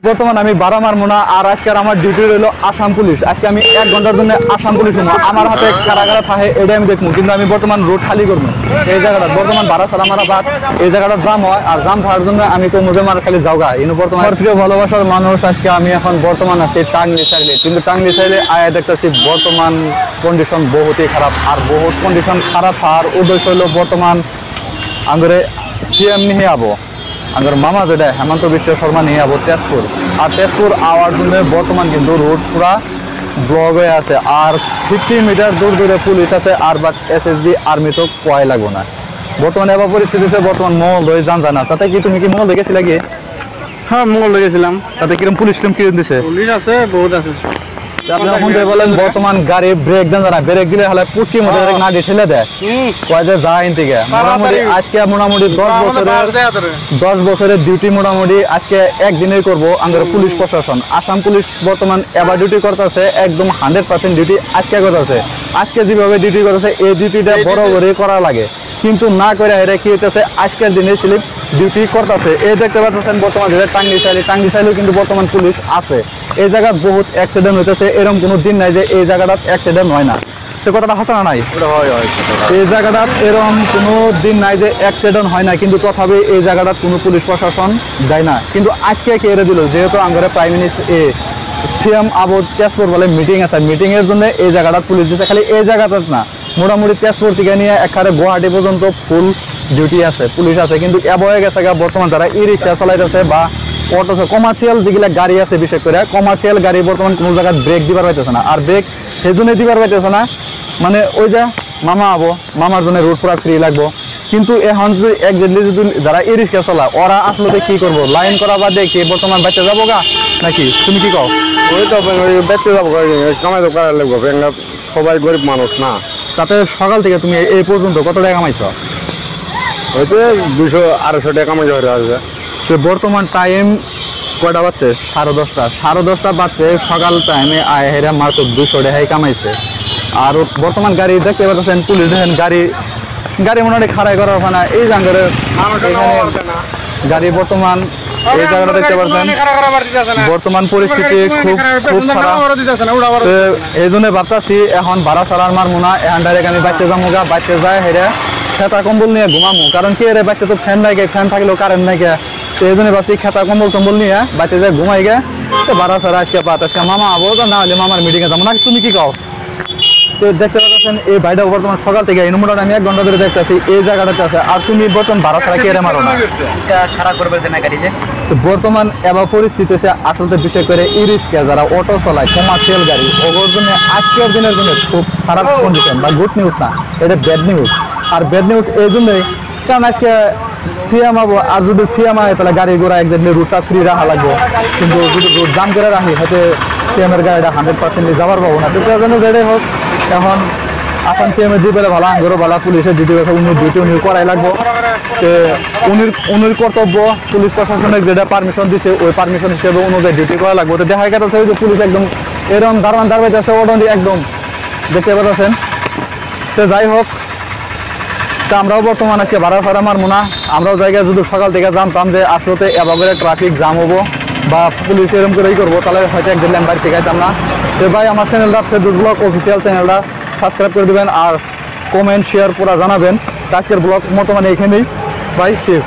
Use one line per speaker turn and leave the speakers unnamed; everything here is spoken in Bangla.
বর্তমান আমি বাড়া মারবো না। আর আজকে আমার ডিউটি রইল আসাম পুলিশ। আজকে আমি 1 ঘন্টার জন্য আসাম পুলিশ হবো। আমার হাতে কারা কারা থাকে এটা আমি দেখবো, কিন্তু আমি বর্তমান রোড খালি করবো। এই জায়গাটা বর্তমান বাড়া ছাড়া মারা বাদ, এই জায়গাটা জাম হয়। আর জাম থাকার জন্য আমি তো মুজে মারা খালি যাওগা। কিন্তু বর্তমান প্রিয় ভালোবাসার মানুষ, আজকে আমি এখন বর্তমান আছি টাঙ্গলি সাইলে। কিন্তু টাঙ্গলি সাইলে আয়া দেখতেছি বর্তমান কন্ডিশন বহুতই খারাপ। আর বহুত কন্ডিশন খারাপ আর উদ্দেশ্য হলো বর্তমান আঙ্গুরে সিএম নিয়ে আবো, আঙ্গুর মামা যেটা হেমন্ত বিশ্ব শর্মা নিয়ে আবো তেজপুর। আর তেজপুর আওয়ার জন্য বর্তমান কিন্তু রোড পুরা ব্লক হয়ে আছে। আর 50 মিটার দূর দূরে পুলিশ আছে। আর বাট এসএসবি আর্মি তো কয় লাগবো না। বর্তমানে এবার পরিস্থিতি আছে বর্তমান মহল হয়ে জান জানা। তাতে কি তুমি কি মহল দেখেছিলে কি?
হ্যাঁ, মঙ্গল লেগেছিলাম।
তাতে কিরম পুলিশ কিরম কিরম দিছে?
পুলিশ আছে, বহুত আছে।
বলেন বর্তমান গাড়ি ব্রেক দেন জানা, ব্রেক দিলে হলে পুচি মধ্যে না দিয়ে ঠেলে দেয় কয় যে যায় থেকে। মোটামুটি আজকে মোটামুটি 10 বছরের ডিউটি মোটামুটি আজকে একদিনেই করবো আমাদের পুলিশ প্রশাসন। আসাম পুলিশ বর্তমান এবার ডিউটি করতেছে একদম 100% ডিউটি আজকে করতেছে। আজকে যেভাবে ডিউটি করতেছে এই ডিউটিটা বড় করে করা লাগে, কিন্তু না করে এরা কি হইতেছে আজকের দিনে স্লিপ ডিউটি করতেছে। এই দেখতে পাচ্ছেন বর্তমান টাঙ্গি সাইলেও কিন্তু বর্তমান পুলিশ আছে। এই জায়গা বহুত অ্যাক্সিডেন্ট হইতেছে, এরকম কোনো দিন নাই যে এই জায়গাটা অ্যাক্সিডেন্ট হয় না। সে কথাটা হাসা না নাই? এই জায়গাটা এরকম কোনো দিন নাই যে অ্যাক্সিডেন্ট হয় না, কিন্তু তথাপি এই জায়গাটা কোনো পুলিশ প্রশাসন দেয় না। কিন্তু আজকে কে এরে দিল, যেহেতু আমাদের prime minister CM Abu Tezpur বলে মিটিং আছে, মিটিং এর জন্য এই জায়গাটা পুলিশ দিচ্ছে। খালি এই জায়গাটা না, মোটামুটি তেজপুর থেকে নিয়ে একেবারে গুয়াহাটি পর্যন্ত ফুল ডিউটি আছে, পুলিশ আছে। কিন্তু হয়ে গেছে বর্তমান যারা ই রিক্সা চালাইতেছে বা অটো কমার্শিয়াল যেগুলা গাড়ি আছে, বিশেষ করে কমার্শিয়াল গাড়ি বর্তমান কোনো জায়গায় ব্রেক দিবার পাইতেছে না। আর ব্রেক সেই জন্য দিবার পাইতেছে না, মানে ওই যে মামা আবো, মামার জন্য রোড পুরা ফ্রি লাগবো। কিন্তু এখন যদি একজাক্টলি যদি যারা ই রিক্সা চালায় ওরা আসলে কি করবো, লাইন করা বাদে কি বর্তমান বাচ্চা যাবো গা নাকি? তুমি কি কও?
ওই তো বেঁচে যাবো, কামাই তো করার লাগবো, সবাই গরিব মানুষ না।
তাতে সকাল থেকে তুমি এই পর্যন্ত কত টাকা কামাইছ?
হয়তো 200-250 টাকা কামাই হয়ে আছে।
তো বর্তমান টাইম কয়টা বাজছে? 10:30 বাজছে। সকাল টাইমে আয় হেরা মাত্র 200 টাকাই কামাইছে। আর বর্তমান গাড়ি দেখতে পাচ্ছেন পুলিশ দেখেন গাড়ি মোটামুটি খাড়াই করা হয় না। এই জায়গায় গাড়ি বর্তমান এই জায়গাটা দেখতে পাচ্ছেন বর্তমান পরিস্থিতি খুব খারাপ। এই জন্য ভাবতেছি এখন ভাড়া ছাড়া আমার মনে হয় এখন ডাইরেক্ট আমি বাচ্চা যাবো গা, বাচ্চা যায় হেরা খেতা কম্বল নিয়ে ঘুমামো। কারণ কি রে বাচ্চা তো ফ্যান নাই গে, ফ্যান থাকলেও কারেন্ট নাই গে। তো এই জন্য ভাবছি খেতা কম্বল নিয়ে বাচ্চা যায় ঘুমাই গে। তো ভাড়া ছাড়া আজকে আজকে মামা আবো, না হলে মামার মিটিংয়ে যাবো না। তুমি কি কও? তো দেখতে পাচ্ছেন এই ভাইটা বর্তমান সকাল থেকে এই নম্বরটা আমি 1 ঘন্টা ধরে দেখতেছি এই জায়গাটাতে আছে। আর তুমি বর্তমান ভাড়া ছাড়া কে মারো না খারাপ করবে না গাড়ি যে। তো বর্তমান এবার পরিস্থিতি হচ্ছে আসলে বিশেষ করে ই রিক্সা যারা অটো চালায় কমার্শিয়াল গাড়ি ওগুলোর জন্য আজকের দিনের জন্য খুব খারাপ কন্ডিশন বা গুড নিউজ না, এটা ব্যাড নিউজ। আর ব্যাড নিউজ এই জন্যই কারণ আজকে সিএম আবো, আর যদি সিএম হয় তাহলে গাড়ি ঘোড়া একজাক্টলি রুটটা ফ্রি রাখা লাগবে। কিন্তু যদি রুট জাম করে রাখি হয়তো সিএমের গাড়িটা 100% যাবার পাবো না। তো তার জন্য যেটাই হোক এখন আসাম সিএমের ডিউটি ভালো, আঙ্গুরও ভালো, পুলিশের ডিউটি উনির ডিউটি উনি করাই লাগবো। তো উনির কর্তব্য পুলিশ প্রশাসনের যেটা পারমিশন দিছে ওই পারমিশন হিসেবে অনুযায়ী ডিউটি করা লাগবে। তো দেখা গেছে যে পুলিশ একদম এরকম দাঁড়াইতেছে ওটা একদম দেখতে পাচ্ছেন। তো যাই হোক, তা আমরাও বর্তমান আজকে ভাড়া ছাড়া মারবো না। আমরাও জায়গায় যদি সকাল থেকে জানতাম যে আসলে এভাবে ট্রাফিক জাম হবো বা পুলিশ এরকম করেই করবো তাহলে হয়তো একদিন আমি বাড়ি থেকে আইতাম না। তো ভাই আমার চ্যানেলটা ফেসবুক ব্লগ অফিসিয়াল চ্যানেলটা সাবস্ক্রাইব করে দেবেন আর কমেন্ট শেয়ার পুরা জানাবেন। আজকের ব্লগ বর্তমানে এখানেই, বাই, শেষ।